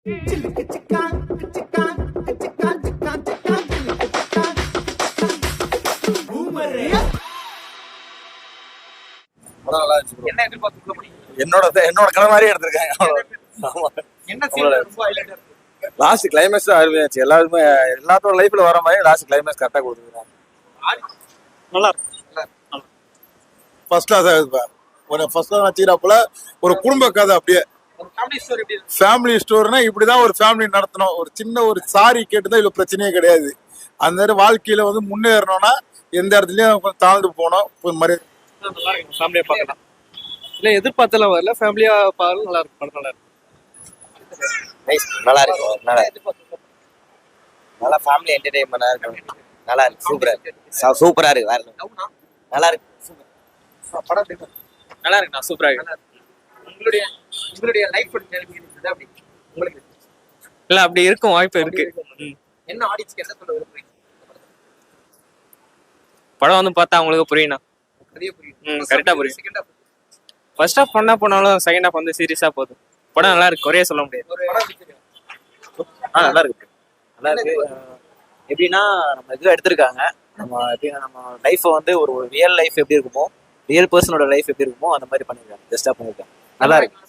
நல்லா இருந்துச்சு. என்ன எதிர்பார்த்து என்னோட கதை மாதிரியே எடுத்திருக்காங்க. லாஸ்ட் கிளைமேக்ஸ் அருமையாச்சு. எல்லாருமே எல்லாத்தோட லைஃப்ல வர மாதிரி லாஸ்ட் கிளைமேக்ஸ் கரெக்டா கொடுத்துருக்காங்க. நல்லா இருக்கு. ஃபர்ஸ்ட் கிளாஸ் ஆகுதுப்பா. ஃபர்ஸ்ட் கிளாஸ் வச்சுக்கிறப்பல ஒரு குடும்ப கதை அப்படியே ஃபேமிலி ஸ்டோரினா இப்படிதான் ஒரு ஃபேமிலி நடத்தணும். ஒரு சின்ன ஒரு சாரி கேட்டுதான் இவ்வளவு பிரச்சனையே கிடையாது. அந்த மாதிரி வாழ்க்கையில வந்து முன்னேறணும்னா எந்த இடத்துலயும் கொஞ்சம் தாழ்ந்து போனோம் மாதிரி நல்லா இருக்கு. ஃபேமிலியா பார்க்கலாம். இல்ல எதிர்பார்த்தெல்லாம் வரல, ஃபேமிலியா பார்க்கலாம். நல்லா இருக்கு. படம் நல்லா இருக்கு. நல்லா இருக்கு. நல்லா ஃபேமிலி என்டர்டெயின்மெண்டா இருக்கு. நல்லா இருக்கு. சூப்பரா இருக்கு. வேற நல்லா இருக்கு. நல்லா இருக்குண்ணா. சூப்பரா இருக்கு. உங்களுடைய லைஃப் அப்படி உங்களுக்கு இல்ல அப்படி இருக்கும் வாய்ப்பு இருக்கு. என்ன ஆடியன்ஸ்க்கு என்ன சொல்ல விரும்புறீங்க? படம் வந்து பார்த்தா அவங்களுக்கு புரியும்ண்ணா. கரெக்டா புரியும். செகண்ட் ஹாஃப் ஃபர்ஸ்ட் ஹாஃப் பண்ணா போனாலும் செகண்ட் ஹாஃப் வந்து சீரியஸா போதும். படம் நல்லா இருக்கு. குறைய சொல்ல முடியாது. நல்லா இருக்கு. நல்லா இருக்கு. எப்படின்னா நம்ம இது எடுத்திருக்காங்க. நம்ம லைஃப் வந்து ஒரு ரியல் லைஃப் எப்படி இருக்குமோ, ரியல் பர்சனோட லைஃப் எப்படி இருக்குமோ அந்த மாதிரி பண்ணிருக்காங்க. பெஸ்டா பண்ணிருக்காங்க. நல்லா இருக்கு.